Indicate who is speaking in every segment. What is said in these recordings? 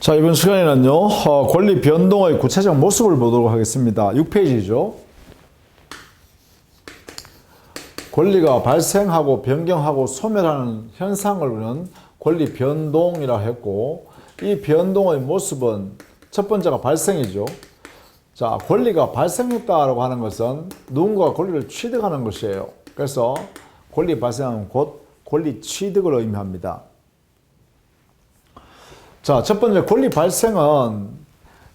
Speaker 1: 자, 이번 시간에는요, 권리 변동의 구체적 모습을 보도록 하겠습니다. 6페이지죠. 권리가 발생하고 변경하고 소멸하는 현상을 우리는 권리 변동이라고 했고, 이 변동의 모습은 첫 번째가 발생이죠. 자, 권리가 발생했다라고 하는 것은 누군가가 권리를 취득하는 것이에요. 그래서 권리 발생은 곧 권리 취득을 의미합니다. 자, 첫 번째 권리 발생은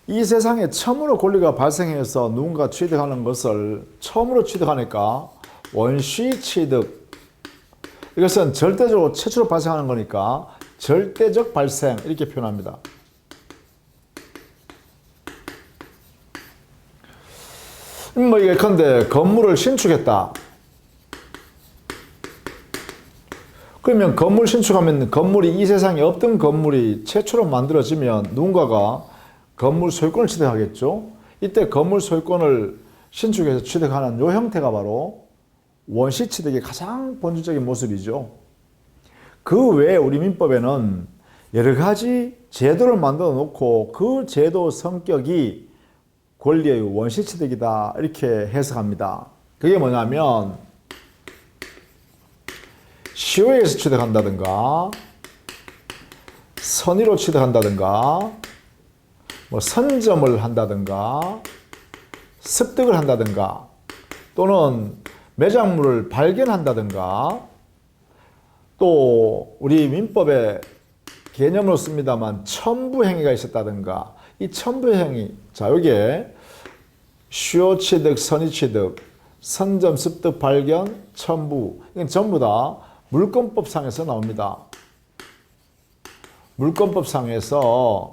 Speaker 1: 이 세상에 처음으로 권리가 발생해서 누군가 취득하는 것을 처음으로 취득하니까 원시 취득. 이것은 절대적으로 최초로 발생하는 거니까 절대적 발생 이렇게 표현합니다. 뭐 예컨대 건물을 신축했다. 그러면 건물 신축하면 건물이 이 세상에 없던 건물이 최초로 만들어지면 누군가가 건물 소유권을 취득하겠죠. 이때 건물 소유권을 신축해서 취득하는 이 형태가 바로 원시 취득의 가장 본질적인 모습이죠. 그 외에 우리 민법에는 여러 가지 제도를 만들어 놓고 그 제도 성격이 권리의 원시 취득이다 이렇게 해석합니다. 그게 뭐냐면 시효에서 취득한다든가 선의로 취득한다든가 뭐 선점을 한다든가 습득을 한다든가 또는 매장물을 발견한다든가 또 우리 민법에 개념으로 씁니다만 첨부행위가 있었다든가 이 첨부행위 자 여기에 시효 취득, 선의 취득, 선점, 습득, 발견, 첨부 이건 전부 다 물권법상에서 나옵니다. 물권법상에서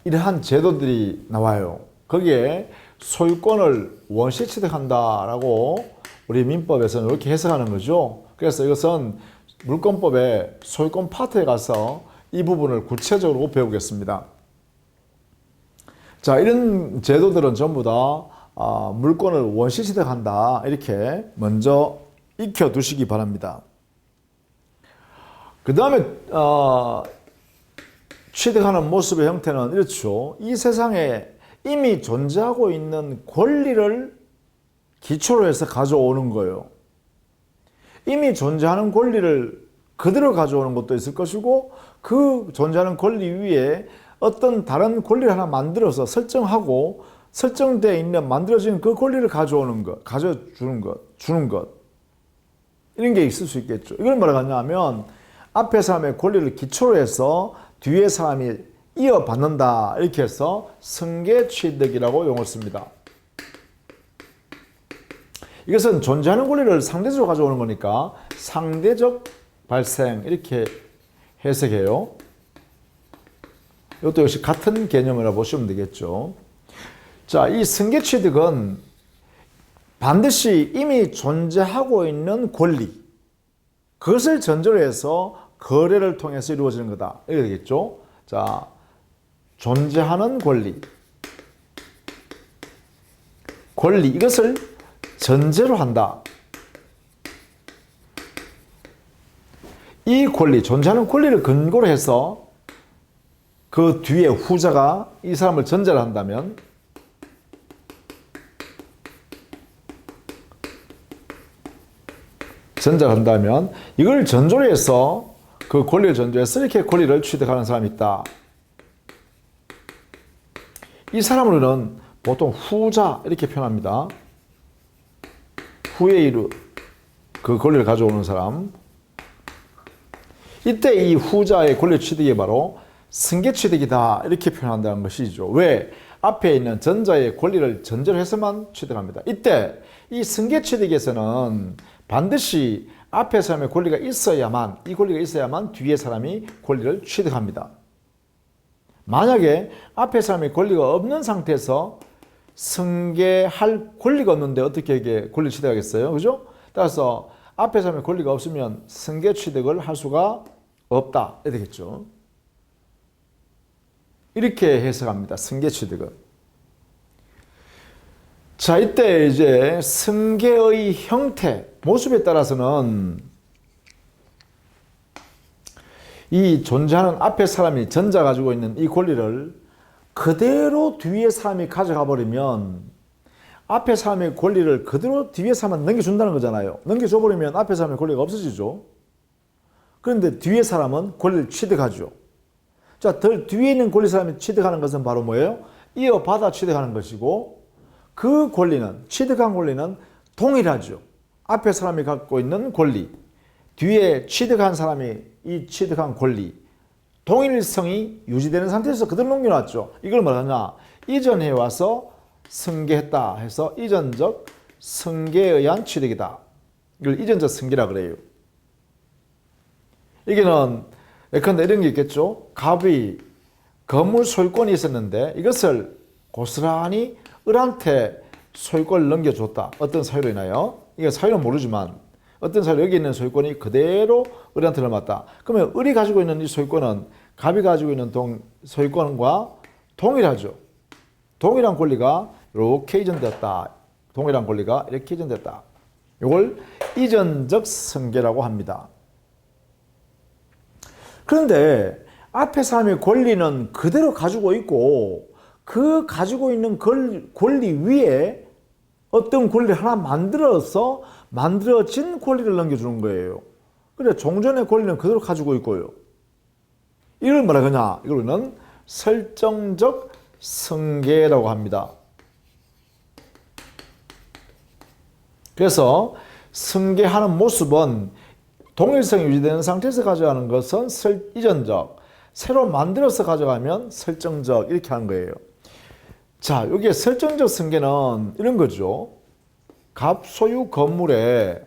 Speaker 1: 이러한 제도들이 나와요. 거기에 소유권을 원시 취득한다라고 우리 민법에서는 이렇게 해석하는 거죠. 그래서 이것은 물권법의 소유권 파트에 가서 이 부분을 구체적으로 배우겠습니다. 자, 이런 제도들은 전부 다 물권을 원시 취득한다 이렇게 먼저 익혀두시기 바랍니다. 그 다음에 취득하는 모습의 형태는 이렇죠. 이 세상에 이미 존재하고 있는 권리를 기초로 해서 가져오는 거예요. 이미 존재하는 권리를 그대로 가져오는 것도 있을 것이고 그 존재하는 권리 위에 어떤 다른 권리를 하나 만들어서 설정하고 설정되어 있는 만들어진 그 권리를 가져오는 것, 가져주는 것, 주는 것 이런 게 있을 수 있겠죠. 이걸 뭐라고 하냐면 앞에 사람의 권리를 기초로 해서 뒤에 사람이 이어받는다 이렇게 해서 승계 취득이라고 용어를 씁니다. 이것은 존재하는 권리를 상대적으로 가져오는 거니까 상대적 발생 이렇게 해석해요. 이것도 역시 같은 개념이라고 보시면 되겠죠. 자, 이 승계 취득은 반드시 이미 존재하고 있는 권리 그것을 전제로 해서 거래를 통해서 이루어지는 거다. 이렇게 되겠죠. 자, 존재하는 권리 이것을 전제로 한다. 이 권리, 존재하는 권리를 근거로 해서 그 뒤에 후자가 이 사람을 전제를 한다면 이걸 전조로 해서 그 권리를 전조해서 이렇게 권리를 취득하는 사람이 있다. 이 사람으로는 보통 후자 이렇게 표현합니다. 후에 이루 그 권리를 가져오는 사람. 이때 이 후자의 권리 취득이 바로 승계 취득이다 이렇게 표현한다는 것이죠. 왜? 앞에 있는 전자의 권리를 전제로 해서만 취득합니다. 이때 이 승계 취득에서는 반드시 앞에 사람의 권리가 있어야만 이 권리가 있어야만 뒤에 사람이 권리를 취득합니다. 만약에 앞에 사람의 권리가 없는 상태에서 승계할 권리가 없는데 어떻게 이게 권리 취득하겠어요? 그죠? 따라서 앞에 사람의 권리가 없으면 승계 취득을 할 수가 없다. 이렇게 되겠죠. 이렇게 해석합니다. 승계 취득은. 자, 이때 이제 승계의 형태, 모습에 따라서는 이 존재하는 앞에 사람이 전자 가지고 있는 이 권리를 그대로 뒤에 사람이 가져가 버리면 앞에 사람의 권리를 그대로 뒤에 사람한테 넘겨준다는 거잖아요. 넘겨줘 버리면 앞에 사람의 권리가 없어지죠. 그런데 뒤에 사람은 권리를 취득하죠. 자, 더 뒤에 있는 권리 사람이 취득하는 것은 바로 뭐예요? 이어받아 취득하는 것이고, 그 권리는, 취득한 권리는 동일하죠. 앞에 사람이 갖고 있는 권리, 뒤에 취득한 사람이 이 취득한 권리, 동일성이 유지되는 상태에서 그대로 넘겨놨죠. 이걸 뭐하냐? 이전해 와서 승계했다 해서 이전적 승계에 의한 취득이다. 이걸 이전적 승계라 그래요. 이게는 예컨대 이런 게 있겠죠. 갑이 건물 소유권이 있었는데 이것을 고스란히 을한테 소유권을 넘겨줬다. 어떤 사유로 인하여. 이게 사유는 모르지만 어떤 사유로 여기 있는 소유권이 그대로 을한테 넘어갔다. 그러면 을이 가지고 있는 이 소유권은 갑이 가지고 있는 소유권과 동일하죠. 동일한 권리가 이렇게 이전되었다. 동일한 권리가 이렇게 이전됐다. 이걸 이전적 승계라고 합니다. 그런데 앞에 사람의 권리는 그대로 가지고 있고 그 가지고 있는 권리 위에 어떤 권리를 하나 만들어진 권리를 넘겨주는 거예요. 그래 종전의 권리는 그대로 가지고 있고요. 이걸 뭐라 그러냐? 이거는 설정적 승계라고 합니다. 그래서 승계하는 모습은 동일성이 유지되는 상태에서 가져가는 것은 이전적, 새로 만들어서 가져가면 설정적 이렇게 하는 거예요. 자, 여기에 설정적 승계는 이런 거죠. 갑 소유 건물에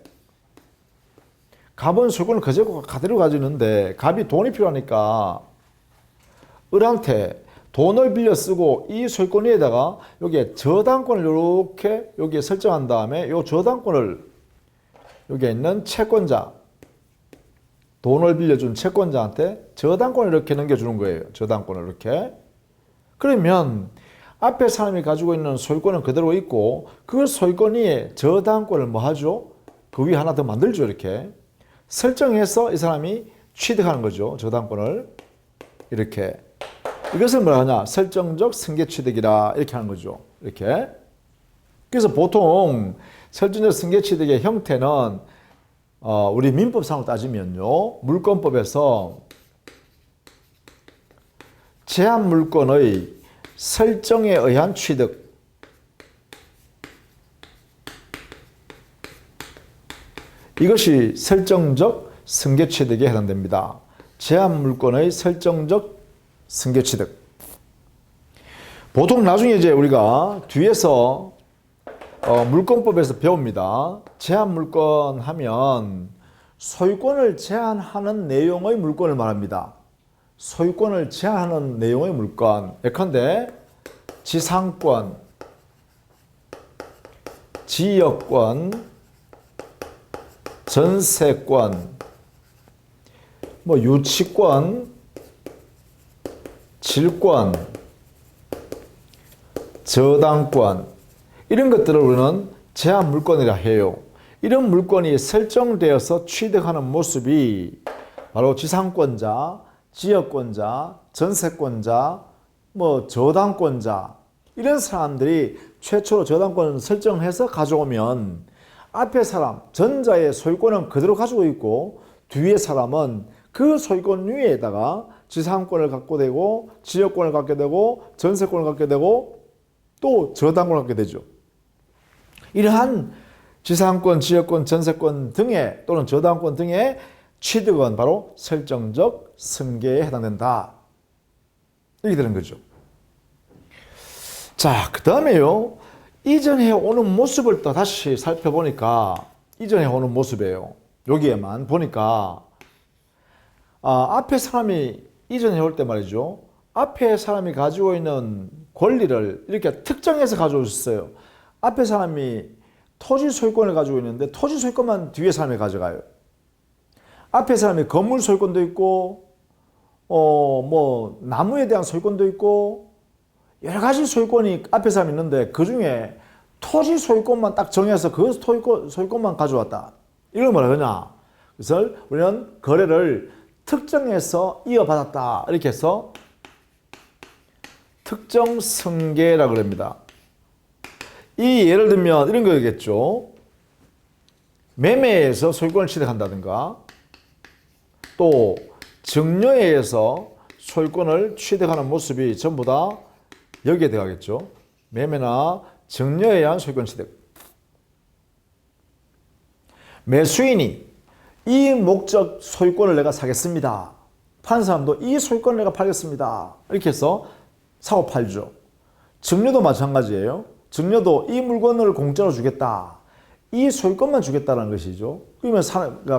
Speaker 1: 갑은 소유권을 그대로 가지는데 갑이 돈이 필요하니까 을한테 돈을 빌려 쓰고 이 소유권 위에다가 여기에 저당권을 이렇게 여기에 설정한 다음에 이 저당권을 여기에 있는 채권자, 돈을 빌려준 채권자한테 저당권을 이렇게 넘겨주는 거예요. 저당권을 이렇게. 그러면 앞에 사람이 가지고 있는 소유권은 그대로 있고 그 소유권 위에 저당권을 뭐 하죠? 그 위에 하나 더 만들죠. 이렇게. 설정해서 이 사람이 취득하는 거죠. 저당권을. 이렇게. 이것을 뭐라 하냐? 설정적 승계 취득이라 이렇게 하는 거죠. 이렇게. 그래서 보통 설정적 승계 취득의 형태는 우리 민법상으로 따지면요. 물권법에서 제한 물권의 설정에 의한 취득, 이것이 설정적 승계 취득에 해당됩니다. 제한 물권의 설정적 승계 취득. 보통 나중에 이제 우리가 뒤에서 물권법에서 배웁니다. 제한 물권 하면 소유권을 제한하는 내용의 물권을 말합니다. 소유권을 제한하는 내용의 물권. 예컨대 지상권, 지역권, 전세권, 유치권, 질권, 저당권, 이런 것들을 우리는 제한 물권이라 해요. 이런 물권이 설정되어서 취득하는 모습이 바로 지상권자, 지역권자, 전세권자, 저당권자, 이런 사람들이 최초로 저당권을 설정해서 가져오면 앞에 사람, 전자의 소유권은 그대로 가지고 있고 뒤에 사람은 그 소유권 위에다가 지상권을 갖게 되고 지역권을 갖게 되고 전세권을 갖게 되고 또 저당권을 갖게 되죠. 이러한 지상권, 지역권, 전세권 등의 또는 저당권 등의 취득은 바로 설정적 승계에 해당된다. 이렇게 되는 거죠. 자, 그 다음에요. 이전해 오는 모습을 또 다시 살펴보니까 이전해 오는 모습이에요. 여기에만 보니까 앞에 사람이 이전해 올 때 말이죠. 앞에 사람이 가지고 있는 권리를 이렇게 특정해서 가져오셨어요. 앞에 사람이 토지 소유권을 가지고 있는데 토지 소유권만 뒤에 사람이 가져가요. 앞에 사람이 건물 소유권도 있고 나무에 대한 소유권도 있고 여러 가지 소유권이 앞에 사람이 있는데 그 중에 토지 소유권만 딱 정해서 그 소유권만 가져왔다. 이걸 뭐라 그러냐? 그래서 우리는 거래를 특정해서 이어받았다. 이렇게 해서 특정 승계라고 합니다. 이 예를 들면 이런 거겠죠. 매매에서 소유권을 취득한다든가 또 증여에서 소유권을 취득하는 모습이 전부 다 여기에 들어가겠죠. 매매나 증여에 의한 소유권 취득. 매수인이 이 목적 소유권을 내가 사겠습니다. 파는 사람도 이 소유권을 내가 팔겠습니다. 이렇게 해서 사고 팔죠. 증여도 마찬가지예요. 증여도 이 물건을 공짜로 주겠다. 이 소유권만 주겠다는 것이죠. 그러면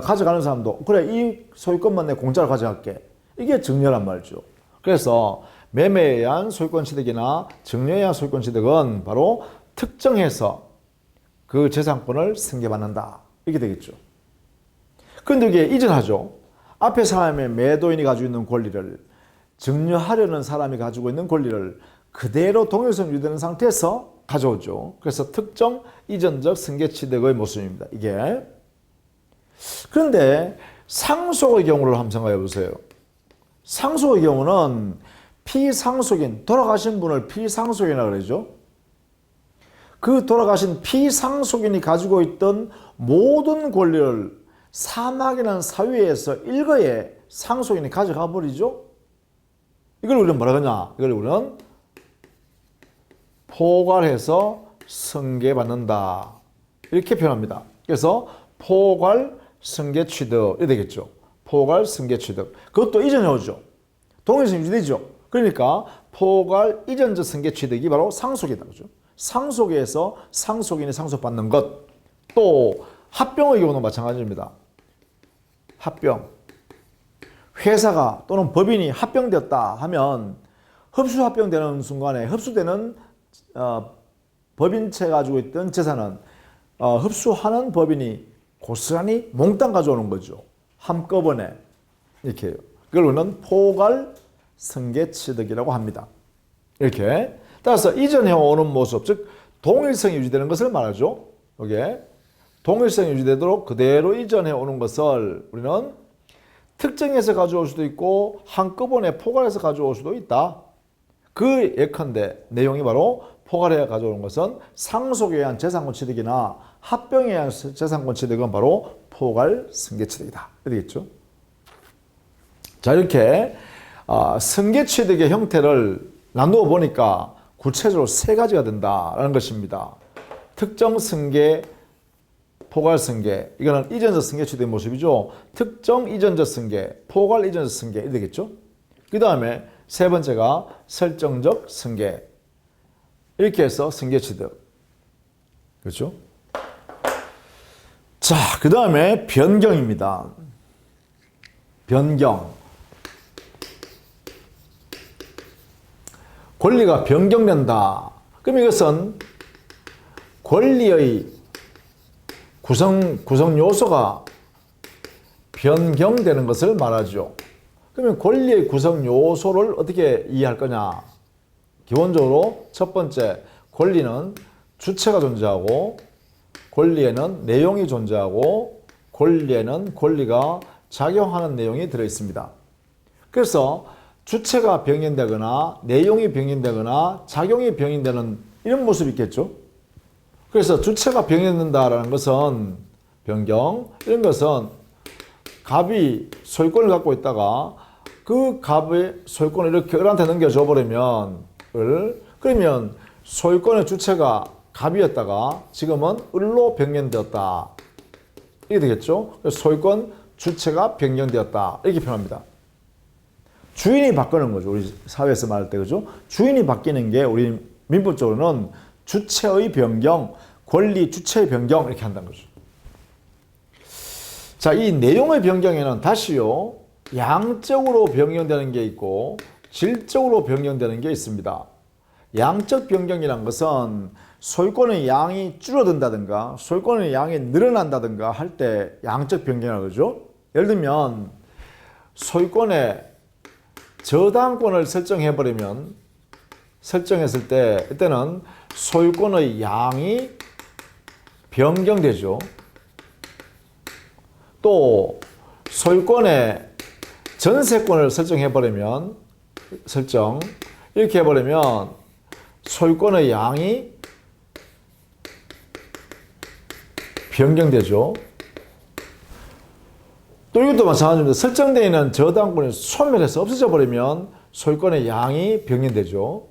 Speaker 1: 가져가는 사람도 그래 이 소유권만 내 공짜로 가져갈게. 이게 증여란 말이죠. 그래서 매매에 의한 소유권 취득이나 증여에 의한 소유권 취득은 바로 특정해서 그 재산권을 승계받는다. 이렇게 되겠죠. 그런데 이게 이전하죠. 앞에 사람의 매도인이 가지고 있는 권리를 증여하려는 사람이 가지고 있는 권리를 그대로 동일성 유지되는 상태에서 가져오죠. 그래서 특정 이전적 승계 취득의 모습입니다. 이게. 그런데 상속의 경우를 한번 생각해 보세요. 상속의 경우는 피상속인, 돌아가신 분을 피상속인이라고 그러죠. 그 돌아가신 피상속인이 가지고 있던 모든 권리를 사막이라는 사유에서 일거에 상속인이 가져가 버리죠. 이걸 우리는 뭐라 그러냐? 이걸 우리는 포괄해서 승계받는다. 이렇게 표현합니다. 그래서 포괄 승계 취득 이렇게 되겠죠. 포괄 승계 취득. 그것도 이전에 오죠. 동일성 유지되죠. 그러니까 포괄 이전적 승계 취득이 바로 상속이다. 그죠? 상속에서 상속인이 상속받는 것. 또 합병의 경우는 마찬가지입니다. 합병. 회사가 또는 법인이 합병되었다 하면 흡수 합병되는 순간에 흡수되는 법인체 가지고 있던 재산은 흡수하는 법인이 고스란히 몽땅 가져오는 거죠. 한꺼번에 이렇게 해요. 그걸 우리는 포괄 승계 취득이라고 합니다. 이렇게 따라서 이전해 오는 모습, 즉 동일성이 유지되는 것을 말하죠. 이게 동일성이 유지되도록 그대로 이전해 오는 것을 우리는 특정해서 가져올 수도 있고 한꺼번에 포괄해서 가져올 수도 있다. 그 예컨대 내용이 바로 포괄해 가져오는 것은 상속에 의한 재산권 취득이나 합병에 의한 재산권 취득은 바로 포괄 승계 취득이다. 되겠죠? 자, 이렇게 승계 취득의 형태를 나누어 보니까 구체적으로 세 가지가 된다라는 것입니다. 특정 승계, 포괄 승계, 이거는 이전적 승계 취득의 모습이죠. 특정 이전적 승계, 포괄 이전적 승계 이렇게 되겠죠. 그 다음에 세 번째가 설정적 승계. 이렇게 해서 승계 취득. 그렇죠? 자, 그 다음에 변경입니다. 변경. 권리가 변경된다. 그럼 이것은 권리의 구성 요소가 변경되는 것을 말하죠. 그러면 권리의 구성 요소를 어떻게 이해할 거냐? 기본적으로 첫 번째, 권리는 주체가 존재하고 권리에는 내용이 존재하고 권리에는 권리가 작용하는 내용이 들어있습니다. 그래서 주체가 변경되거나 내용이 변경되거나 작용이 변경되는 이런 모습이 있겠죠. 그래서 주체가 변경된다라는 것은 변경, 이런 것은 갑이 소유권을 갖고 있다가 그 갑의 소유권을 이렇게 을한테 넘겨줘 버리면 그러면 소유권의 주체가 갑이었다가 지금은 을로 변경되었다. 이게 되겠죠. 소유권 주체가 변경되었다. 이렇게 표현합니다. 주인이 바꾸는 거죠. 우리 사회에서 말할 때, 그죠? 주인이 바뀌는 게 우리 민법적으로는 주체의 변경, 권리 주체의 변경 이렇게 한다는 거죠. 자, 이 내용의 변경에는 다시요, 양적으로 변경되는 게 있고 질적으로 변경되는 게 있습니다. 양적 변경이란 것은 소유권의 양이 줄어든다든가 소유권의 양이 늘어난다든가 할 때 양적 변경이라고 그러죠. 예를 들면 소유권의 저당권을 설정했을 때 이때는 소유권의 양이 변경되죠. 또 소유권의 전세권을 이렇게 해버리면 소유권의 양이 변경되죠. 또 이것도 마찬가지입니다. 설정되어 있는 저당권이 소멸해서 없어져 버리면 소유권의 양이 변경되죠.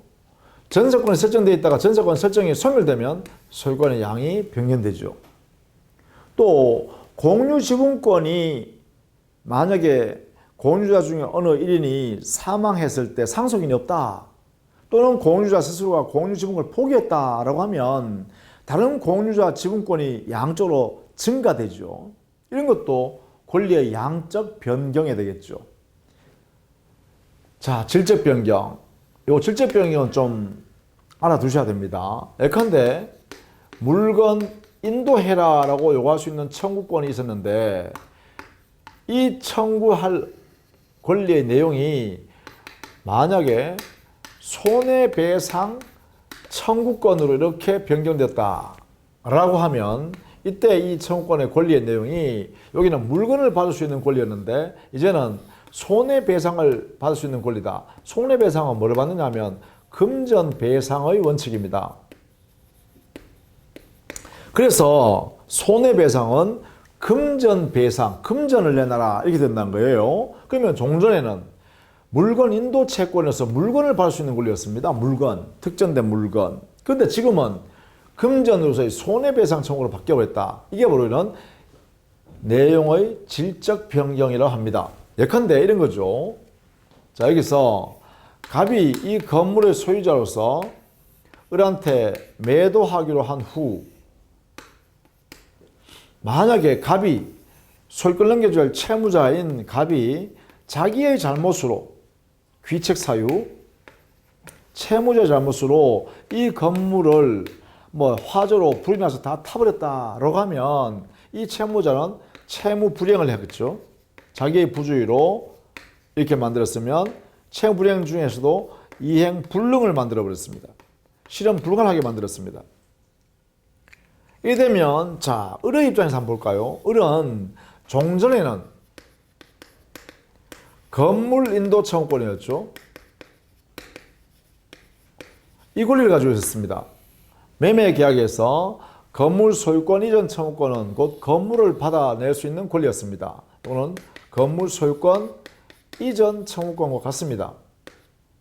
Speaker 1: 전세권이 설정되어 있다가 전세권 설정이 소멸되면 소유권의 양이 변경되죠. 또 공유지분권이 만약에 공유자 중에 어느 1인이 사망했을 때 상속인이 없다, 또는 공유자 스스로가 공유지분권을 포기했다라고 하면 다른 공유자 지분권이 양쪽으로 증가되죠. 이런 것도 권리의 양적 변경이 되겠죠. 자, 질적 변경. 요 질적 변경은 좀 알아두셔야 됩니다. 예컨대 물건 인도해라라고 요구할 수 있는 청구권이 있었는데 이 청구할 권리의 내용이 만약에 손해배상 청구권으로 이렇게 변경됐다라고 하면 이때 이 청구권의 권리의 내용이 여기는 물건을 받을 수 있는 권리였는데 이제는 손해배상을 받을 수 있는 권리다. 손해배상은 뭐를 받느냐 하면 금전배상의 원칙입니다. 그래서 손해배상은 금전배상, 금전을 내놔라 이렇게 된다는 거예요. 그러면 종전에는 물건 인도 채권에서 물건을 받을 수 있는 권리였습니다. 물건, 특정된 물건. 그런데 지금은 금전으로서의 손해배상 청구로 바뀌어버렸다. 이게 바로 내용의 질적 변경이라고 합니다. 예컨대 이런 거죠. 자, 여기서 갑이 이 건물의 소유자로서 을한테 매도하기로 한 후 만약에 갑이 소유권 넘겨줄 채무자인 갑이 자기의 잘못으로 귀책 사유, 채무자의 잘못으로 이 건물을 화재로 불이 나서 다 타버렸다라고 하면 이 채무자는 채무 불이행을 하겠죠. 자기의 부주의로 이렇게 만들었으면 채무 불이행 중에서도 이행 불능을 만들어 버렸습니다. 실현 불가하게 만들었습니다. 이래 되면 자, 을의 입장에서 한번 볼까요? 을은 종전에는 건물 인도 청구권이었죠. 이 권리를 가지고 있었습니다. 매매 계약에서 건물 소유권 이전 청구권은 곧 건물을 받아낼 수 있는 권리였습니다. 또는 건물 소유권 이전 청구권과 같습니다.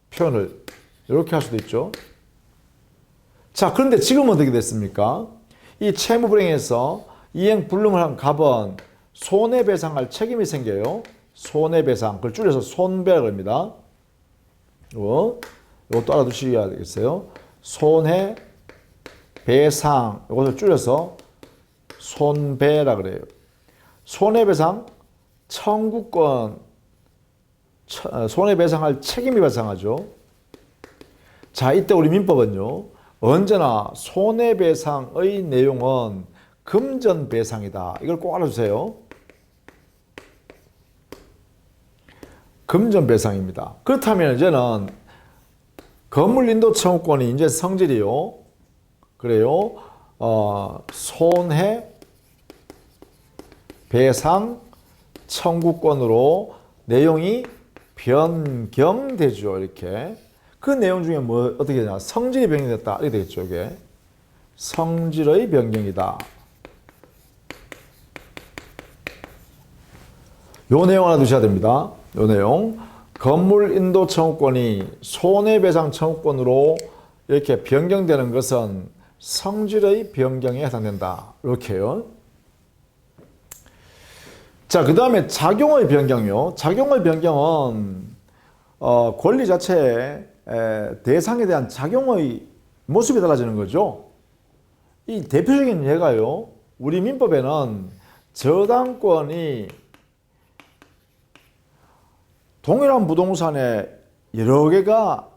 Speaker 1: 표현을 이렇게 할 수도 있죠. 자, 그런데 지금은 어떻게 됐습니까? 이 채무 불이행에서 이행 불능을 한 갑은 손해배상할 책임이 생겨요. 손해배상, 그걸 줄여서 손배라고 합니다. 이것도 알아두셔야 되겠어요. 손해배상, 이것을 줄여서 손배라 그래요. 손해배상 청구권, 손해배상할 책임이 발생하죠. 자, 이때 우리 민법은요, 언제나 손해배상의 내용은 금전배상이다. 이걸 꼭 알아주세요. 금전배상입니다. 그렇다면 이제는 건물 인도 청구권이 이제 성질이요. 그래요. 손해배상 청구권으로 내용이 변경되죠. 이렇게. 그 내용 중에 어떻게 되냐. 성질이 변경됐다. 이렇게 되겠죠. 이게. 성질의 변경이다. 요 내용 하나 두셔야 됩니다. 요 내용. 건물 인도 청구권이 손해배상 청구권으로 이렇게 변경되는 것은 성질의 변경에 해당된다. 이렇게요. 자, 그 다음에 작용의 변경이요. 작용의 변경은 권리 자체에 대상에 대한 작용의 모습이 달라지는 거죠. 이 대표적인 예가요. 우리 민법에는 저당권이 동일한 부동산에 여러 개가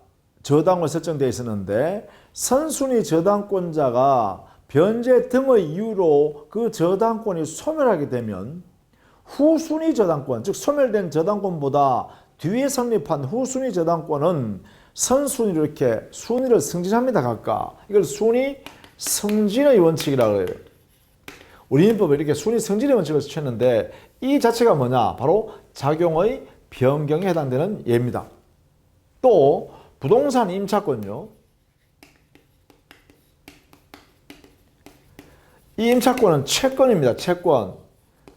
Speaker 1: 저당을 설정되어 있었는데 선순위 저당권자가 변제 등의 이유로 그 저당권이 소멸하게 되면 후순위 저당권, 즉 소멸된 저당권보다 뒤에 성립한 후순위 저당권은 선순위로 이렇게 순위를 승진합니다. 각각. 이걸 순위 승진의 원칙이라고 해요. 우리 민법에 이렇게 순위 승진의 원칙을 취했는데 이 자체가 뭐냐? 바로 작용의 변경에 해당되는 예입니다. 또 부동산 임차권요. 이 임차권은 채권입니다.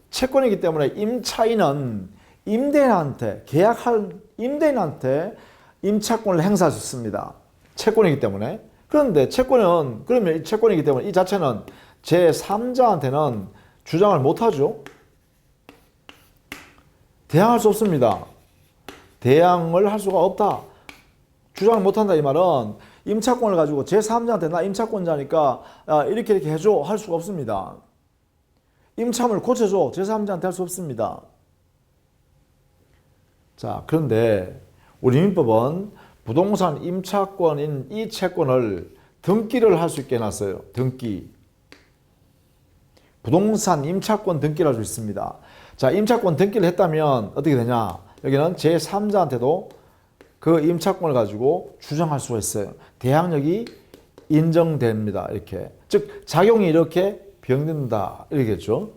Speaker 1: 채권이기 때문에 임차인은 임대인한테, 계약할 임대인한테 임차권을 행사할 수 있습니다. 채권이기 때문에. 그런데 그러면 이 채권이기 때문에 이 자체는 제3자한테는 주장을 못하죠. 대항할 수 없습니다. 대항을 할 수가 없다. 주장을 못한다 이 말은 임차권을 가지고 제3자한테 나 임차권자니까 이렇게 해줘 할 수가 없습니다. 임차물을 고쳐줘 제3자한테 할 수 없습니다. 자, 그런데 우리 민법은 부동산 임차권인 이 채권을 등기를 할 수 있게 해놨어요. 등기. 부동산 임차권 등기를 할 수 있습니다. 자, 임차권 등기를 했다면 어떻게 되냐? 여기는 제3자한테도 그 임차권을 가지고 주장할 수가 있어요. 대항력이 인정됩니다. 이렇게. 즉, 작용이 이렇게 병된다. 이러겠죠.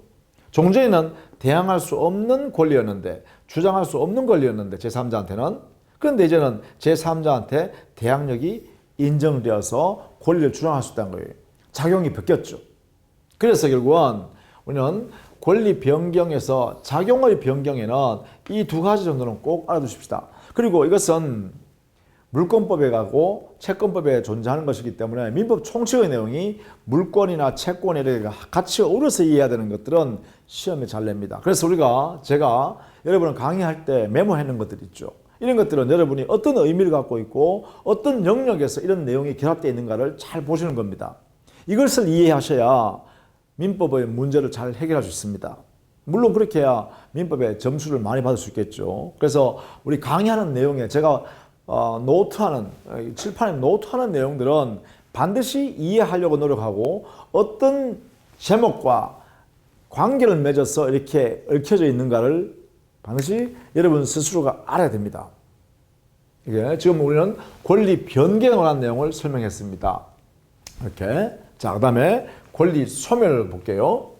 Speaker 1: 종전에는 대항할 수 없는 권리였는데, 주장할 수 없는 권리였는데, 제3자한테는. 그런데 이제는 제3자한테 대항력이 인정되어서 권리를 주장할 수 있다는 거예요. 작용이 바뀌었죠. 그래서 결국은 우리는 권리 변경에서 작용의 변경에는 이 두 가지 정도는 꼭 알아두십시다. 그리고 이것은 물권법에 가고 채권법에 존재하는 것이기 때문에 민법 총칙의 내용이 물권이나 채권에 같이 어우러서 이해해야 되는 것들은 시험에 잘 냅니다. 그래서 제가 여러분을 강의할 때 메모해 놓은 것들 있죠. 이런 것들은 여러분이 어떤 의미를 갖고 있고 어떤 영역에서 이런 내용이 결합되어 있는가를 잘 보시는 겁니다. 이것을 이해하셔야 민법의 문제를 잘 해결할 수 있습니다. 물론 그렇게 해야 민법에 점수를 많이 받을 수 있겠죠. 그래서 우리 강의하는 내용에 제가 칠판에 노트하는 내용들은 반드시 이해하려고 노력하고 어떤 제목과 관계를 맺어서 이렇게 얽혀져 있는가를 반드시 여러분 스스로가 알아야 됩니다. 이게 지금 우리는 권리 변경에 관한 내용을 설명했습니다. 이렇게. 자, 그 다음에 권리 소멸을 볼게요.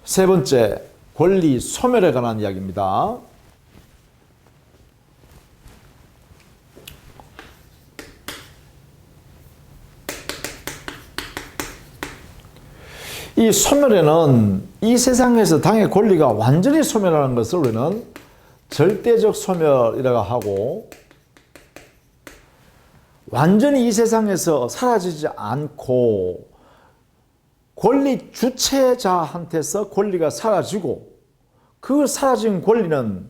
Speaker 1: 세 번째, 권리 소멸에 관한 이야기입니다. 이 소멸에는 이 세상에서 당의 권리가 완전히 소멸하는 것을 우리는 절대적 소멸이라고 하고, 완전히 이 세상에서 사라지지 않고 권리 주체자한테서 권리가 사라지고 그 사라진 권리는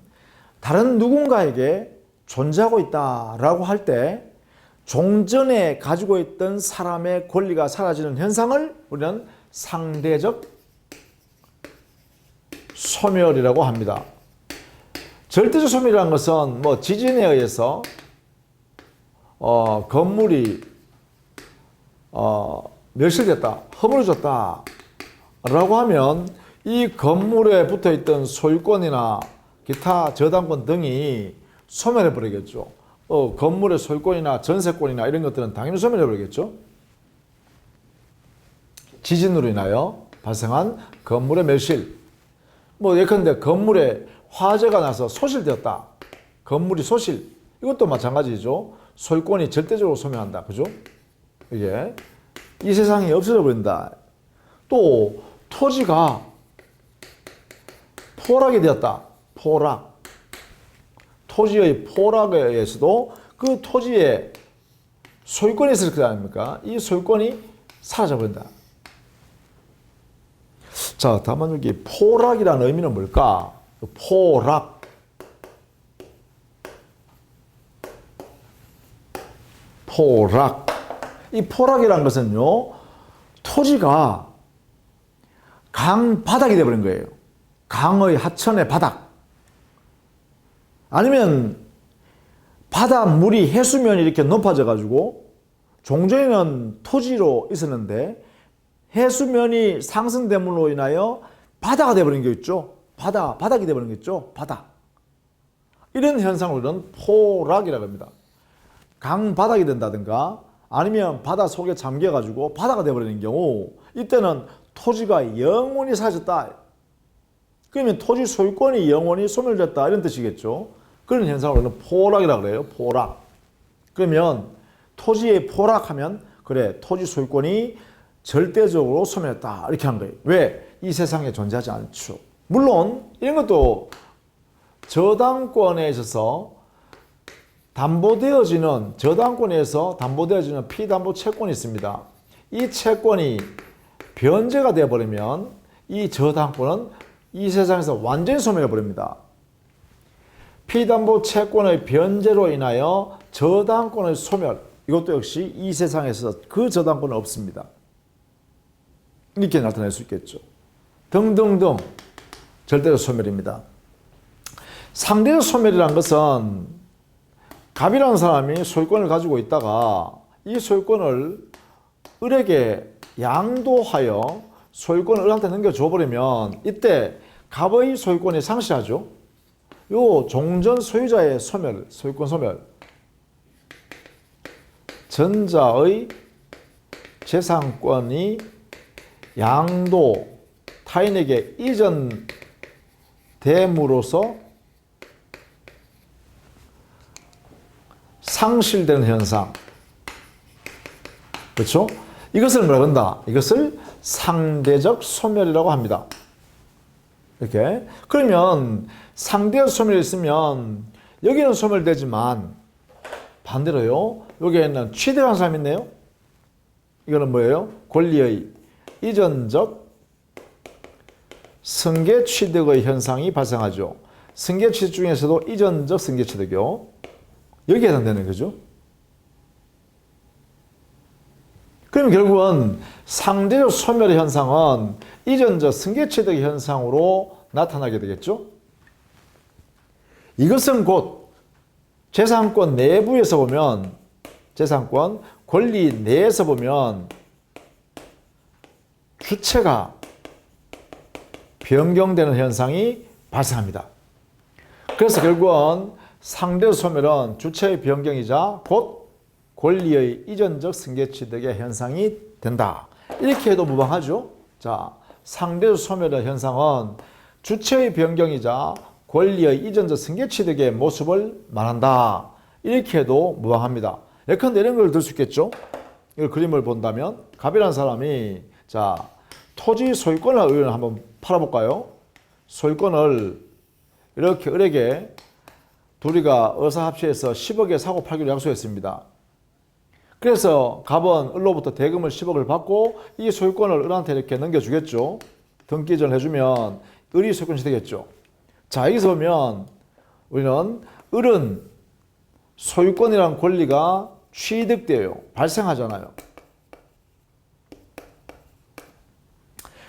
Speaker 1: 다른 누군가에게 존재하고 있다라고 할 때 종전에 가지고 있던 사람의 권리가 사라지는 현상을 우리는 상대적 소멸이라고 합니다. 절대적 소멸이라는 것은 지진에 의해서 건물이 멸실됐다, 허물어졌다 라고 하면 이 건물에 붙어있던 소유권이나 기타 저당권 등이 소멸해 버리겠죠. 건물의 소유권이나 전세권이나 이런 것들은 당연히 소멸해 버리겠죠. 지진으로 인하여 발생한 건물의 멸실, 예컨대 건물에 화재가 나서 소실되었다, 건물이 소실, 이것도 마찬가지죠. 소유권이 절대적으로 소멸한다. 그죠? 이게 이 세상이 없어져 버린다. 또 토지가 포락이 되었다. 포락. 토지의 포락에 의해서도 그 토지에 소유권이 있을 거 아닙니까? 이 소유권이 사라져 버린다. 자, 다만 여기 포락이라는 의미는 뭘까? 포락. 포락. 이 포락이라는 것은요, 토지가 강 바닥이 되어버린 거예요. 강의 하천의 바닥. 아니면 바다 물이 해수면이 이렇게 높아져 가지고 종전에는 토지로 있었는데 해수면이 상승됨으로 인하여 바다가 되어버린 게 있죠. 바닥이 되어버린 게 있죠. 바다. 이런 현상을 우리는 포락이라고 합니다. 강 바닥이 된다든가 아니면 바다 속에 잠겨가지고 바다가 되어버리는 경우, 이때는 토지가 영원히 사라졌다. 그러면 토지 소유권이 영원히 소멸됐다 이런 뜻이겠죠. 그런 현상을 우리는 포락이라고 그래요. 포락. 그러면 토지의 포락하면 그래 토지 소유권이 절대적으로 소멸했다 이렇게 한 거예요. 왜? 이 세상에 존재하지 않죠. 물론 이런 것도 저당권에 있어서 저당권에서 담보되어지는 피담보 채권이 있습니다. 이 채권이 변제가 되어버리면 이 저당권은 이 세상에서 완전히 소멸해버립니다. 피담보 채권의 변제로 인하여 저당권의 소멸, 이것도 역시 이 세상에서 그 저당권은 없습니다. 이렇게 나타낼 수 있겠죠. 등등등 절대적 소멸입니다. 상대적 소멸이란 것은 갑이라는 사람이 소유권을 가지고 있다가 이 소유권을 을에게 양도하여 소유권을 을한테 넘겨줘버리면 이때 갑의 소유권이 상실하죠. 요 종전 소유자의 소멸, 소유권 소멸. 전자의 재산권이 양도 타인에게 이전됨으로써 상실되는 현상. 그렇죠? 이것을 뭐라고 한다? 이것을 상대적 소멸이라고 합니다. 이렇게. 그러면 상대적 소멸이 있으면 여기는 소멸되지만 반대로요. 여기에는 취득한 사람이 있네요. 이거는 뭐예요? 권리의 이전적 승계 취득의 현상이 발생하죠. 승계 취득 중에서도 이전적 승계 취득이요. 여기에 해당되는 거죠. 그럼 결국은 상대적 소멸의 현상은 이전적 승계 취득의 현상으로 나타나게 되겠죠. 이것은 곧 재산권 내부에서 보면, 재산권 권리 내에서 보면 주체가 변경되는 현상이 발생합니다. 그래서 결국은 상대적 소멸은 주체의 변경이자 곧 권리의 이전적 승계 취득의 현상이 된다. 이렇게 해도 무방하죠. 자, 상대적 소멸의 현상은 주체의 변경이자 권리의 이전적 승계 취득의 모습을 말한다. 이렇게 해도 무방합니다. 예컨대 이런 걸 들 수 있겠죠. 이 그림을 본다면 갑이라는 사람이 자 토지 소유권을 한번 팔아볼까요? 소유권을 이렇게 을에게 둘이가 의사합치해서 10억에 사고 팔기로 약속했습니다. 그래서 갑은 을로부터 대금을 10억을 받고 이 소유권을 을한테 이렇게 넘겨주겠죠. 등기전을 해주면 을이 소유권이 되겠죠. 자, 여기서 보면 우리는 을은 소유권이라는 권리가 취득돼요. 발생하잖아요.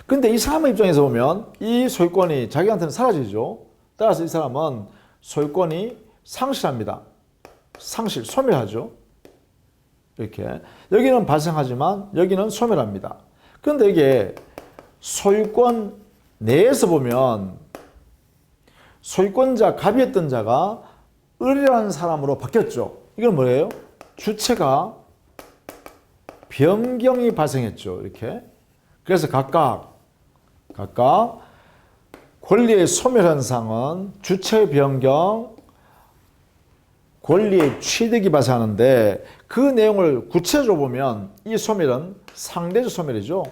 Speaker 1: 근데 이 사람의 입장에서 보면 이 소유권이 자기한테는 사라지죠. 따라서 이 사람은 소유권이 상실합니다. 상실, 소멸하죠. 이렇게. 여기는 발생하지만 여기는 소멸합니다. 그런데 이게 소유권 내에서 보면 소유권자, 갑이었던 자가 을이라는 사람으로 바뀌었죠. 이건 뭐예요? 주체가 변경이 발생했죠. 이렇게. 그래서 각각 권리의 소멸 현상은 주체의 변경, 권리의 취득이 발생하는데 그 내용을 구체적으로 보면 이 소멸은 상대적 소멸이죠.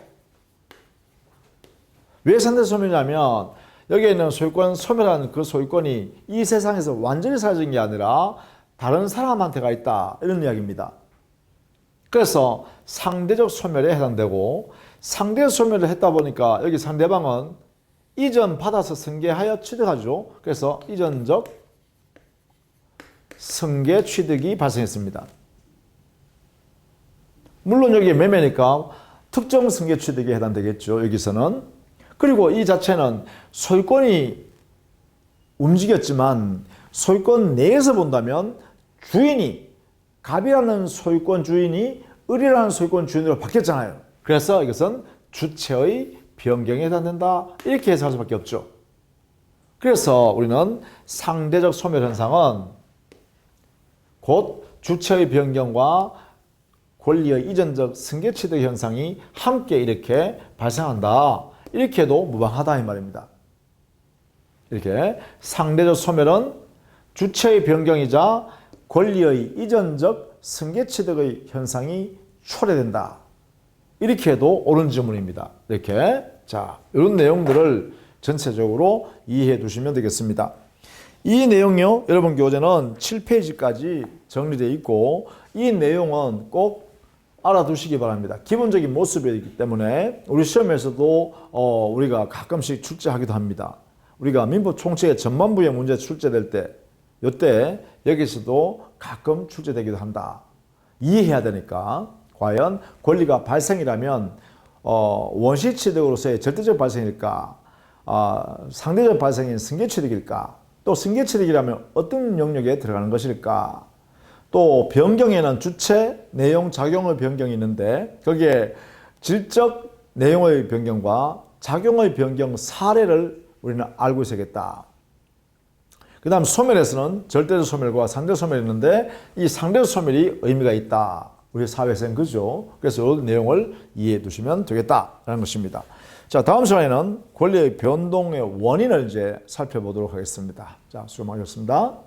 Speaker 1: 왜 상대적 소멸이냐면 여기에 있는 소유권 소멸한 그 소유권이 이 세상에서 완전히 사라진 게 아니라 다른 사람한테가 있다 이런 이야기입니다. 그래서 상대적 소멸에 해당되고 상대적 소멸을 했다 보니까 여기 상대방은 이전 받아서 승계하여 취득하죠. 그래서 이전적 승계 취득이 발생했습니다. 물론 여기 매매니까 특정 승계 취득에 해당되겠죠. 여기서는. 그리고 이 자체는 소유권이 움직였지만 소유권 내에서 본다면 주인이 갑이라는 소유권 주인이 을이라는 소유권 주인으로 바뀌었잖아요. 그래서 이것은 주체의 변경에 해당된다. 이렇게 해석할 수밖에 없죠. 그래서 우리는 상대적 소멸 현상은 곧 주체의 변경과 권리의 이전적 승계 취득 현상이 함께 이렇게 발생한다. 이렇게 해도 무방하다 이 말입니다. 이렇게 상대적 소멸은 주체의 변경이자 권리의 이전적 승계취득의 현상이 초래된다. 이렇게 해도 옳은 지문입니다. 이렇게. 자, 이런 내용들을 전체적으로 이해해 두시면 되겠습니다. 이 내용요, 여러분 교재는 7페이지까지 정리되어 있고, 이 내용은 꼭 알아두시기 바랍니다. 기본적인 모습이기 때문에 우리 시험에서도 우리가 가끔씩 출제하기도 합니다. 우리가 민법 총칙의 전반부의 문제 출제될 때, 이때 여기서도 가끔 출제되기도 한다. 이해해야 되니까. 과연 권리가 발생이라면 원시취득으로서의 절대적 발생일까? 상대적 발생인 승계취득일까? 또 승계취득이라면 어떤 영역에 들어가는 것일까? 또 변경에는 주체, 내용, 작용의 변경이 있는데 거기에 질적 내용의 변경과 작용의 변경 사례를 우리는 알고 있어야겠다. 그 다음 소멸에서는 절대적 소멸과 상대적 소멸이 있는데 이 상대적 소멸이 의미가 있다. 우리 사회에서는 그죠. 그래서 이 내용을 이해해 두시면 되겠다라는 것입니다. 자, 다음 시간에는 권리의 변동의 원인을 이제 살펴보도록 하겠습니다. 자, 수고 많으셨습니다.